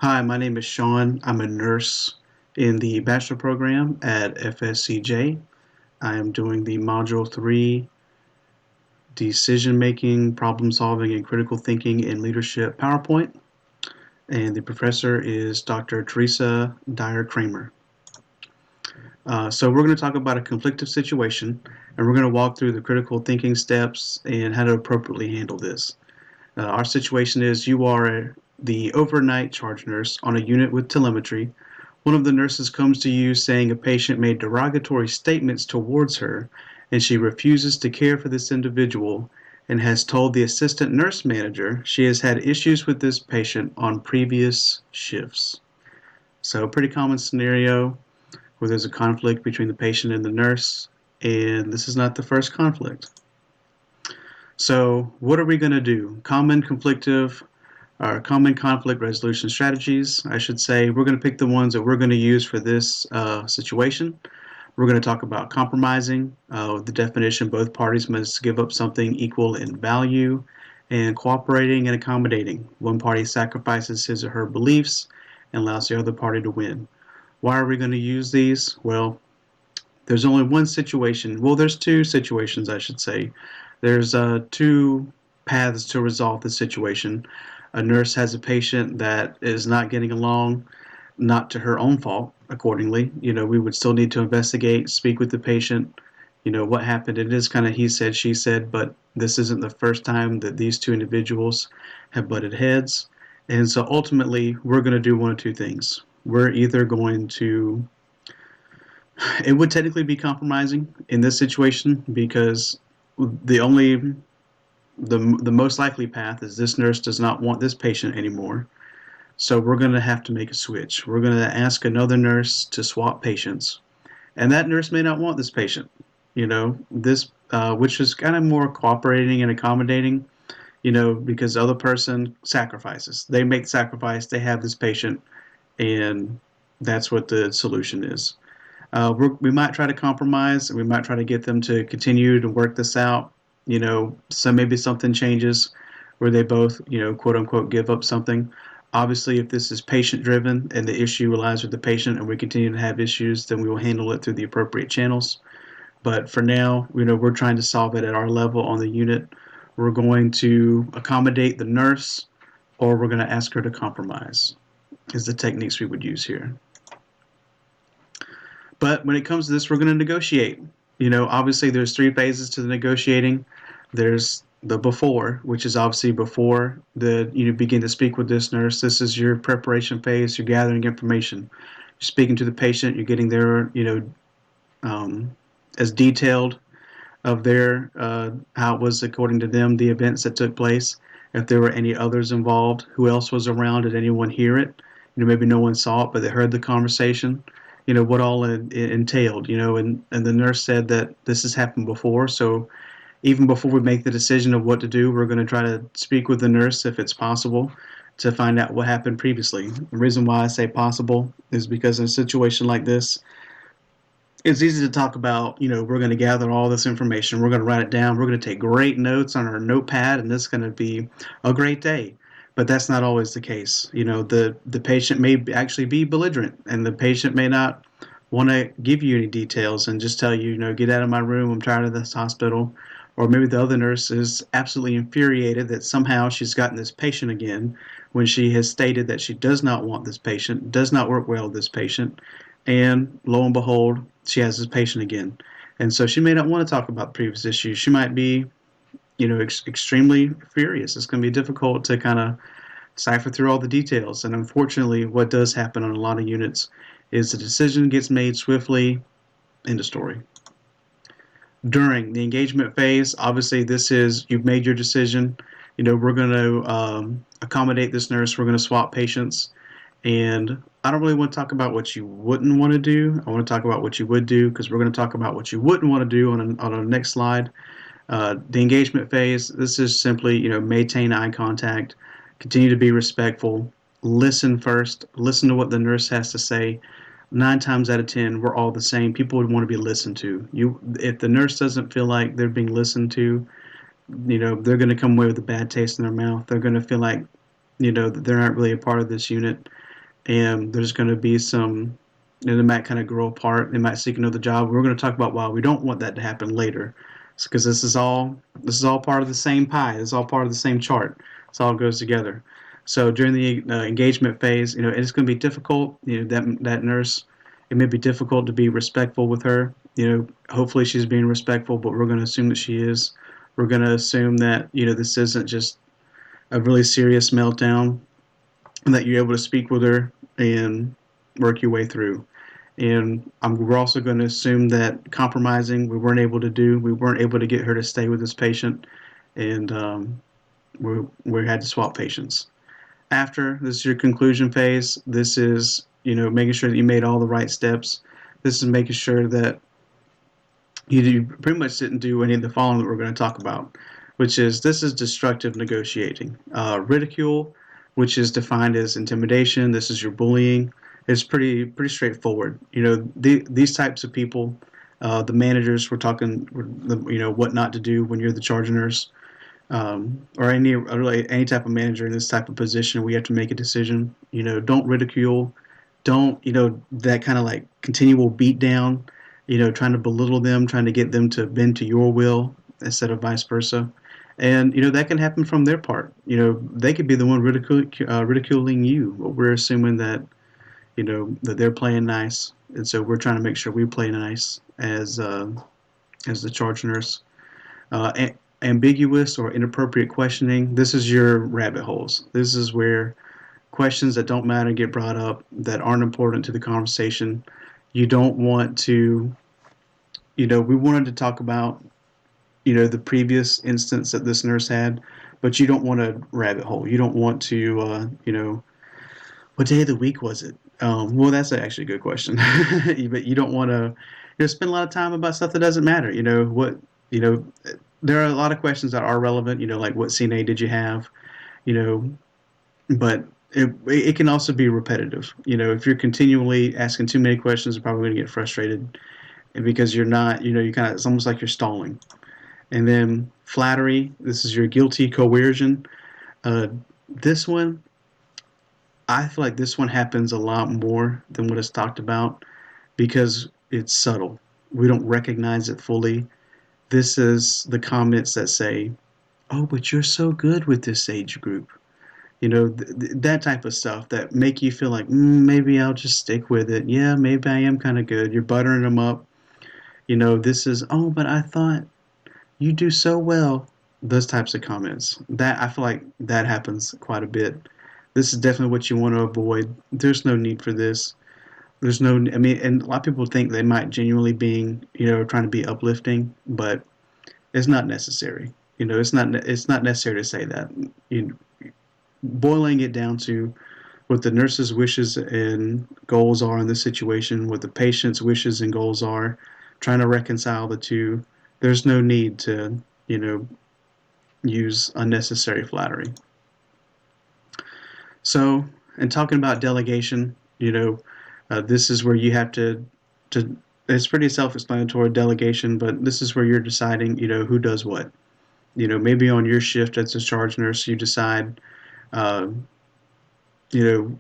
Hi, my name is Sean. I'm a nurse in the bachelor program at FSCJ. I am doing the Module 3 Decision Making, Problem Solving, and Critical Thinking in Leadership PowerPoint. And the professor is Dr. Teresa Dyer Kramer. So, we're going to talk about a conflictive situation and we're going to walk through the critical thinking steps and how to appropriately handle this. Our situation is you are the overnight charge nurse on a unit with telemetry. One of the nurses comes to you saying a patient made derogatory statements towards her, and she refuses to care for this individual and has told the assistant nurse manager she has had issues with this patient on previous shifts. So, a pretty common scenario where there's a conflict between the patient and the nurse, and this is not the first conflict. So, what are we going to do? Common conflict resolution strategies, I should say. We're going to pick the ones that we're going to use for this situation. We're going to talk about compromising. The definition, both parties must give up something equal in value, and cooperating and accommodating. One party sacrifices his or her beliefs and allows the other party to win. Why are we going to use these? Well, there's only one situation. Well, there's two situations, I should say. There's two paths to resolve the situation. A nurse has a patient that is not getting along, not to her own fault, accordingly. We would still need to investigate, speak with the patient, what happened. It is kind of he said, she said, but this isn't the first time that these two individuals have butted heads. And so ultimately, we're going to do one of two things. We're either going to it would technically be compromising in this situation because the only the most likely path is this nurse does not want this patient anymore. So we're going to have to make a switch. We're going to ask another nurse to swap patients, and that nurse may not want this patient. This which is kind of more cooperating and accommodating. Because the other person sacrifices. They make sacrifice. They have this patient, and that's what the solution is. We might try to compromise. We might try to get them to continue to work this out. So maybe something changes where they both, quote unquote, give up something. Obviously, if this is patient driven and the issue lies with the patient and we continue to have issues, then we will handle it through the appropriate channels. But for now, we're trying to solve it at our level on the unit. We're going to accommodate the nurse or we're going to ask her to compromise, is the techniques we would use here. But when it comes to this, we're going to negotiate. Obviously, there's three phases to the negotiating. There's the before, which is obviously before you begin to speak with this nurse. This is your preparation phase. You're gathering information. You're speaking to the patient. You're getting their, as detailed of their how it was according to them, the events that took place. If there were any others involved, who else was around? Did anyone hear it? Maybe no one saw it, but they heard the conversation. What all it entailed. And the nurse said that this has happened before. So even before we make the decision of what to do, we're going to try to speak with the nurse if it's possible to find out what happened previously. The reason why I say possible is because in a situation like this, it's easy to talk about, we're going to gather all this information, we're going to write it down, we're going to take great notes on our notepad, and this is going to be a great day. But that's not always the case. The patient may actually be belligerent, and the patient may not want to give you any details and just tell you, get out of my room, I'm tired of this hospital. Or maybe the other nurse is absolutely infuriated that somehow she's gotten this patient again when she has stated that she does not want this patient, does not work well with this patient, and lo and behold, she has this patient again. And so she may not want to talk about previous issues. She might be, extremely furious. It's going to be difficult to kind of cipher through all the details. And unfortunately, what does happen on a lot of units is the decision gets made swiftly. End of story. During the engagement phase, obviously, this is you've made your decision. We're going to accommodate this nurse. We're going to swap patients. And I don't really want to talk about what you wouldn't want to do. I want to talk about what you would do because we're going to talk about what you wouldn't want to do on our next slide. The engagement phase, this is simply, maintain eye contact, continue to be respectful, listen first, listen to what the nurse has to say. 9 times out of 10, we're all the same. People would want to be listened to. If the nurse doesn't feel like they're being listened to, they're going to come away with a bad taste in their mouth. They're going to feel like, that they're not really a part of this unit. and there's going to be some, they might kind of grow apart. They might seek another job. We're going to talk about why we don't want that to happen later, because this is all part of the same pie. It's all part of the same chart. It all goes together. So during the engagement phase, it's going to be difficult. That nurse, it may be difficult to be respectful with her. Hopefully she's being respectful, but we're going to assume that she is. We're going to assume that this isn't just a really serious meltdown, and that you're able to speak with her and work your way through. And we're also going to assume that compromising we weren't able to get her to stay with this patient, and we had to swap patients. After this is your conclusion phase. This is making sure that you made all the right steps. This is making sure that you pretty much didn't do any of the following that we're going to talk about, which is this is destructive negotiating. Ridicule, which is defined as intimidation. This is your bullying. It's pretty straightforward. These types of people, the managers, we're talking, what not to do when you're the charge nurse, or any type of manager in this type of position. We have to make a decision. Don't ridicule. Don't that kind of like continual beat down. Trying to belittle them, trying to get them to bend to your will instead of vice versa. And that can happen from their part. They could be the one ridiculing you. But we're assuming that that they're playing nice, and so we're trying to make sure we play nice as the charge nurse. Ambiguous or inappropriate questioning. This is your rabbit holes. This is where questions that don't matter get brought up, that aren't important to the conversation. You don't want to, we wanted to talk about, the previous instance that this nurse had, but you don't want a rabbit hole. You don't want to, what day of the week was it? Well, that's actually a good question. But you don't want to, spend a lot of time about stuff that doesn't matter. You know, there are a lot of questions that are relevant. Like what CNA did you have? You know, but it can also be repetitive. If you're continually asking too many questions, you're probably going to get frustrated, and because you're not, you kind of, it's almost like you're stalling. And then flattery. This is your guilty coercion. Uh, this one, I feel like this one happens a lot more than what is talked about because it's subtle. We don't recognize it fully. This is the comments that say, "Oh, but you're so good with this age group." That type of stuff that make you feel like maybe I'll just stick with it. Yeah, maybe I am kind of good. You're buttering them up. This is, oh, but I thought you do so well. Those types of comments. That I feel like that happens quite a bit. This is definitely what you want to avoid. There's no need for this. There's no, I mean, and a lot of people think they might genuinely being, trying to be uplifting, but it's not necessary. It's not necessary to say that. You, Boiling it down to what the nurse's wishes and goals are in this situation, what the patient's wishes and goals are, trying to reconcile the two. There's no need to, you know, use unnecessary flattery. So, and talking about delegation, this is where you have to. It's pretty self-explanatory delegation, but this is where you're deciding, who does what. Maybe on your shift as a charge nurse, you decide, uh, you know,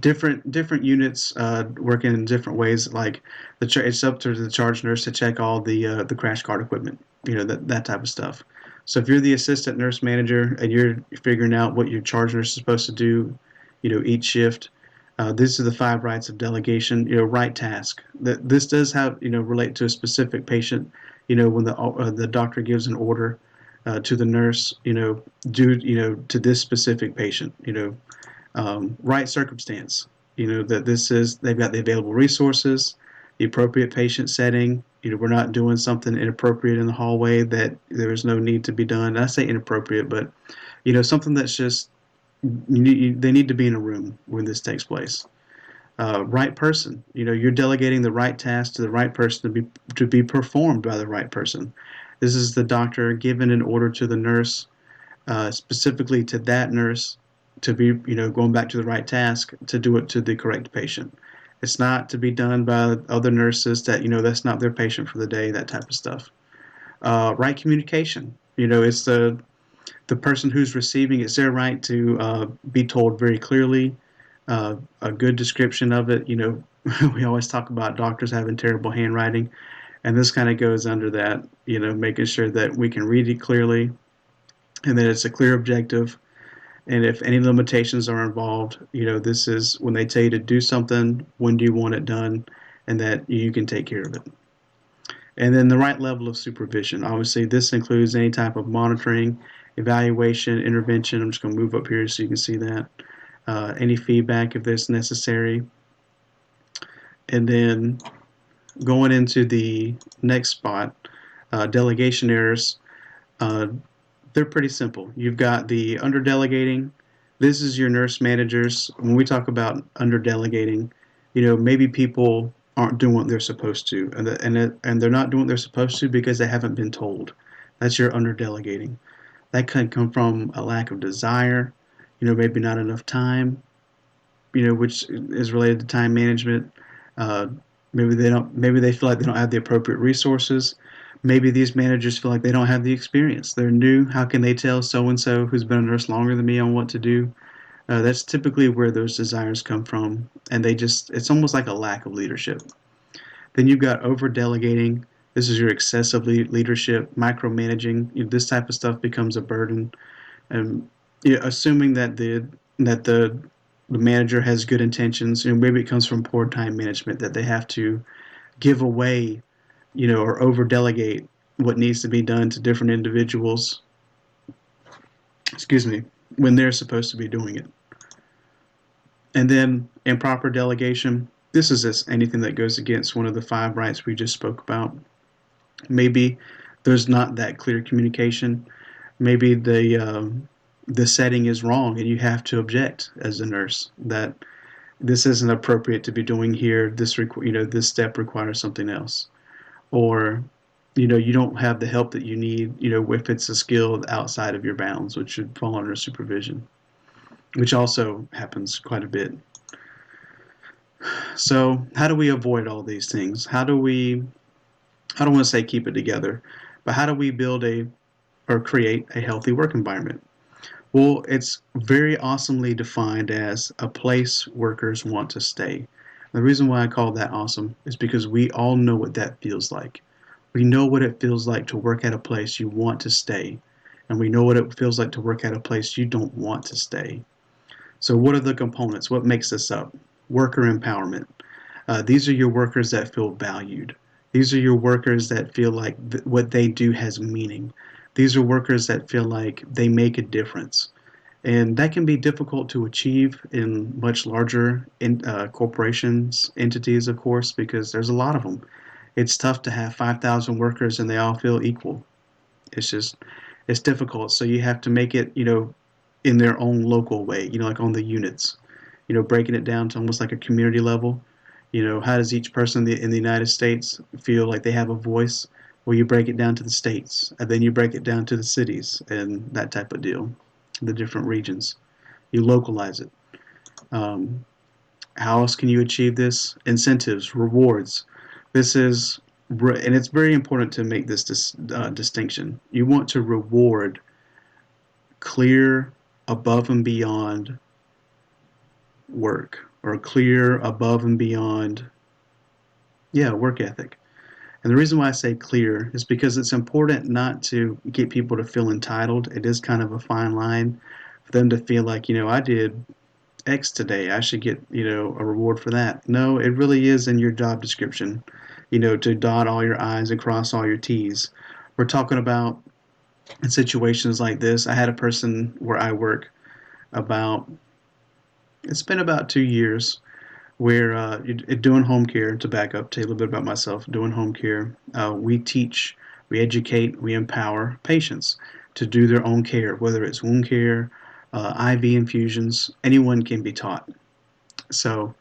different units working in different ways. Like it's up to the charge nurse to check all the crash cart equipment, that type of stuff. So if you're the assistant nurse manager and you're figuring out what your charge nurse is supposed to do, each shift, these are the 5 rights of delegation. Right task. That this does have relate to a specific patient. When the doctor gives an order to the nurse, due to this specific patient. Right circumstance. That this is they've got the available resources, the appropriate patient setting. We're not doing something inappropriate in the hallway that there is no need to be done. I say inappropriate, but something that's just they need to be in a room when this takes place. Right person. You're delegating the right task to the right person to be performed by the right person. This is the doctor giving an order to the nurse, specifically to that nurse, to be going back to the right task to do it to the correct patient. It's not to be done by other nurses that that's not their patient for the day. That type of stuff. Right communication. It's the person who's receiving. It's their right to be told very clearly a good description of it. We always talk about doctors having terrible handwriting, and this kind of goes under that. Making sure that we can read it clearly and that it's a clear objective. And if any limitations are involved, this is when they tell you to do something, when do you want it done, and that you can take care of it. And then the right level of supervision. Obviously, this includes any type of monitoring, evaluation, intervention. I'm just going to move up here so you can see that. Any feedback if there's necessary. And then going into the next spot, delegation errors. Uh, they're pretty simple. You've got the under delegating. This is your nurse managers. When we talk about under delegating, maybe people aren't doing what they're supposed to, and they're not doing what they're supposed to because they haven't been told. That's your under delegating. That could come from a lack of desire, maybe not enough time, which is related to time management. Uh, maybe they feel like they don't have the appropriate resources. Maybe these managers feel like they don't have the experience. They're new. How can they tell so and so who's been a nurse longer than me on what to do? That's typically where those desires come from, and it's almost like a lack of leadership. Then you've got over delegating. This is your excessive leadership, micromanaging. This type of stuff becomes a burden, and assuming that the manager has good intentions. Maybe it comes from poor time management that they have to give away, or over delegate what needs to be done to different individuals. Excuse me, when they're supposed to be doing it. And then improper delegation. This is just anything that goes against one of the 5 rights we just spoke about. Maybe there's not that clear communication. Maybe the setting is wrong, and you have to object as a nurse that this isn't appropriate to be doing here. This step requires something else, or you don't have the help that you need. If it's a skill outside of your bounds, which should fall under supervision, which also happens quite a bit. So how do we avoid all these things? How do we? I don't want to say keep it together, but how do we build or create a healthy work environment? Well, it's very awesomely defined as a place workers want to stay. The reason why I call that awesome is because we all know what that feels like. We know what it feels like to work at a place you want to stay, and we know what it feels like to work at a place you don't want to stay. So, what are the components? What makes this up? Worker empowerment. These are your workers that feel valued. These are your workers that feel like what they do has meaning. These are workers that feel like they make a difference. And that can be difficult to achieve in much larger corporations, entities, of course, because there's a lot of them. It's tough to have 5,000 workers and they all feel equal. It's just, it's difficult. So you have to make it, in their own local way, like on the units, breaking it down to almost like a community level. How does each person in the United States feel like they have a voice? Well, you break it down to the states, and then you break it down to the cities and that type of deal, the different regions. You localize it. Um, how else can you achieve this? Incentives, rewards. This is, and it's very important to make this distinction. You want to reward clear, above and beyond work, or clear, above and beyond, work ethic. And the reason why I say clear is because it's important not to get people to feel entitled. It is kind of a fine line for them to feel like, I did X today. I should get, a reward for that. No, it really is in your job description, to dot all your I's and cross all your T's. We're talking about in situations like this. I had a person where I work about, it's been about 2 years, where doing home care, to back up, tell you a little bit about myself, doing home care, we teach, we educate, we empower patients to do their own care, whether it's wound care, IV infusions, anyone can be taught. So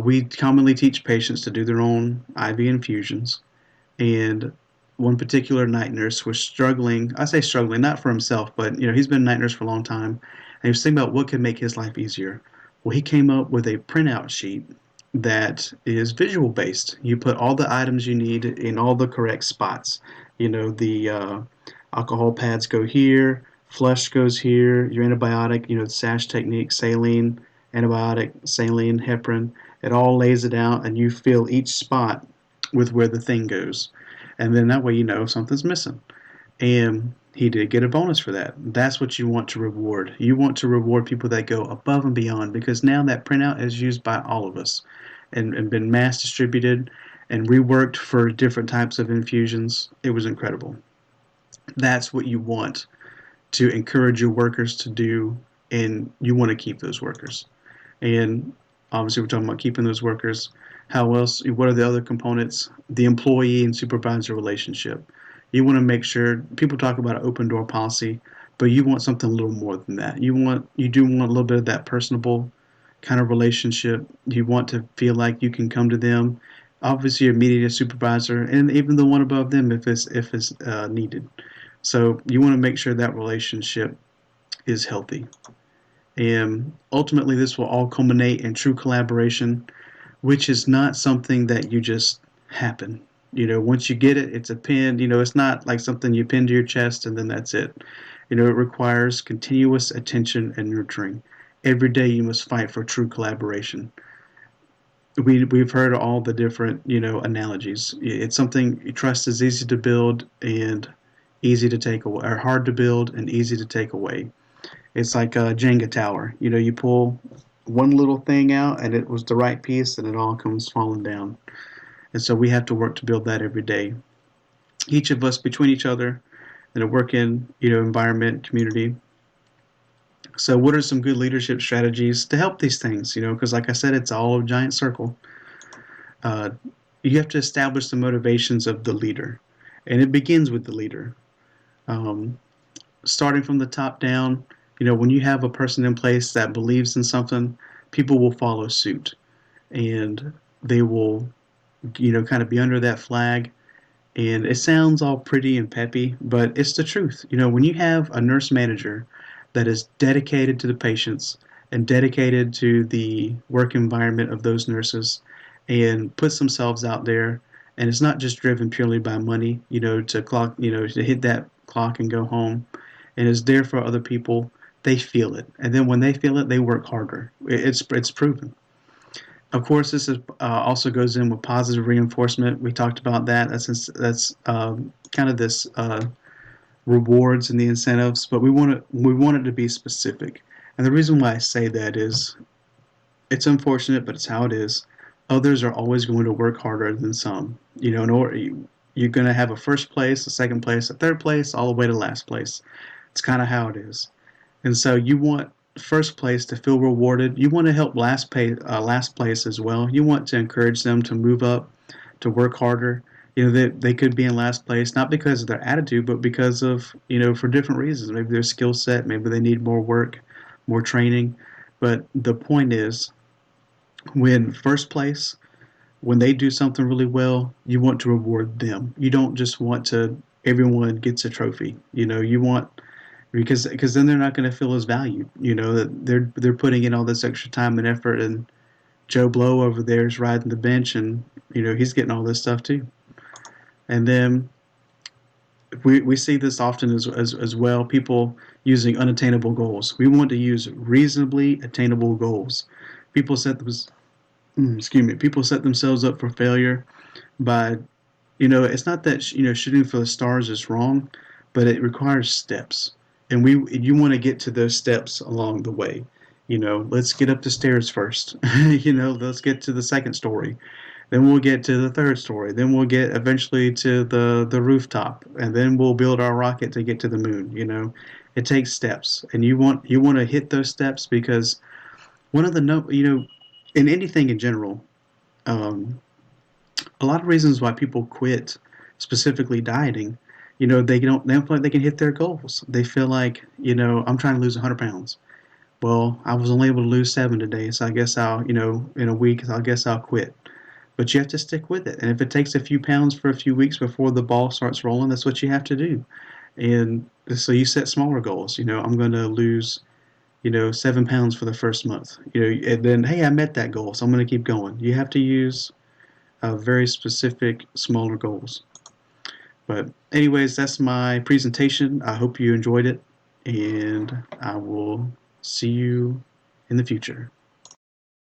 we commonly teach patients to do their own IV infusions. And one particular night nurse was struggling. I say struggling, not for himself, but he's been a night nurse for a long time, and he was thinking about what could make his life easier. Well, he came up with a printout sheet that is visual based. You put all the items you need in all the correct spots. The alcohol pads go here, flush goes here, your antibiotic, the SASH technique, saline, antibiotic, saline, heparin. It all lays it out, and you fill each spot with where the thing goes. And then that way you know something's missing. And he did get a bonus for that. That's what you want to reward. You want to reward people that go above and beyond, because now that printout is used by all of us and been mass distributed and reworked for different types of infusions. It was incredible. That's what you want to encourage your workers to do, and you want to keep those workers. And obviously, we're talking about keeping those workers. How else? What are the other components? The employee and supervisor relationship. You want to make sure people talk about an open door policy, but you want something a little more than that. You do want a little bit of that personable kind of relationship. You want to feel like you can come to them. Obviously, your immediate supervisor, and even the one above them if it's needed. So you want to make sure that relationship is healthy. And ultimately, this will all culminate in true collaboration, which is not something that you just happen. Once you get it, it's a pin. It's not like something you pin to your chest and then that's it. It requires continuous attention and nurturing. Every day you must fight for true collaboration. We've heard all the different, analogies. It's something trust is easy to build and easy to take away, or hard to build and easy to take away. It's like a Jenga tower. You pull one little thing out and it was the right piece and it all comes falling down. And so we have to work to build that every day. Each of us between each other in a working, environment, community. So what are some good leadership strategies to help these things? Because like I said, it's all a giant circle. Uh, you have to establish the motivations of the leader. And it begins with the leader. Um, Starting from the top down, when you have a person in place that believes in something, people will follow suit and they will, kind of be under that flag. And it sounds all pretty and peppy, but it's the truth. When you have a nurse manager that is dedicated to the patients and dedicated to the work environment of those nurses and puts themselves out there, and it's not just driven purely by money, to clock, to hit that clock and go home, and is there for other people, they feel it. And then when they feel it, they work harder. It's proven. Of course, this is also goes in with positive reinforcement. We talked about that. That's kind of this rewards and the incentives, but we want it to be specific. And the reason why I say that is it's unfortunate, but it's how it is. Others are always going to work harder than some. In order you're going to have a first place, a second place, a third place, all the way to last place. It's kind of how it is. And so you want first place to feel rewarded. You want to help last place as well. You want to encourage them to move up, to work harder. They could be in last place not because of their attitude, but because of for different reasons. Maybe their skill set, maybe they need more work, more training. But the point is, when first place, when they do something really well, you want to reward them. You don't just want to everyone gets a trophy. You want because then they're not going to feel as valued. That they're putting in all this extra time and effort, and Joe Blow over there is riding the bench, and he's getting all this stuff too. And then we see this often as well. People using unattainable goals. We want to use reasonably attainable goals. People set those. Excuse me. People set themselves up for failure by it's not that shooting for the stars is wrong, but it requires steps, and you want to get to those steps along the way. Let's get up the stairs first. Let's get to the second story, then we'll get to the third story, then we'll get eventually to the rooftop, and then we'll build our rocket to get to the moon. It takes steps, and you want to hit those steps, because one of the no in anything in general. Um, a lot of reasons why people quit, specifically dieting, they don't feel like they can hit their goals. They feel like, I'm trying to lose 100 pounds. Well, I was only able to lose 7 today, so I guess I'll, in a week, I guess I'll quit. But you have to stick with it. And if it takes a few pounds for a few weeks before the ball starts rolling, that's what you have to do. And so you set smaller goals. I'm going to lose, 7 pounds for the first month. And then, hey, I met that goal, so I'm going to keep going. You have to use very specific, smaller goals. But anyways, that's my presentation. I hope you enjoyed it, and I will see you in the future.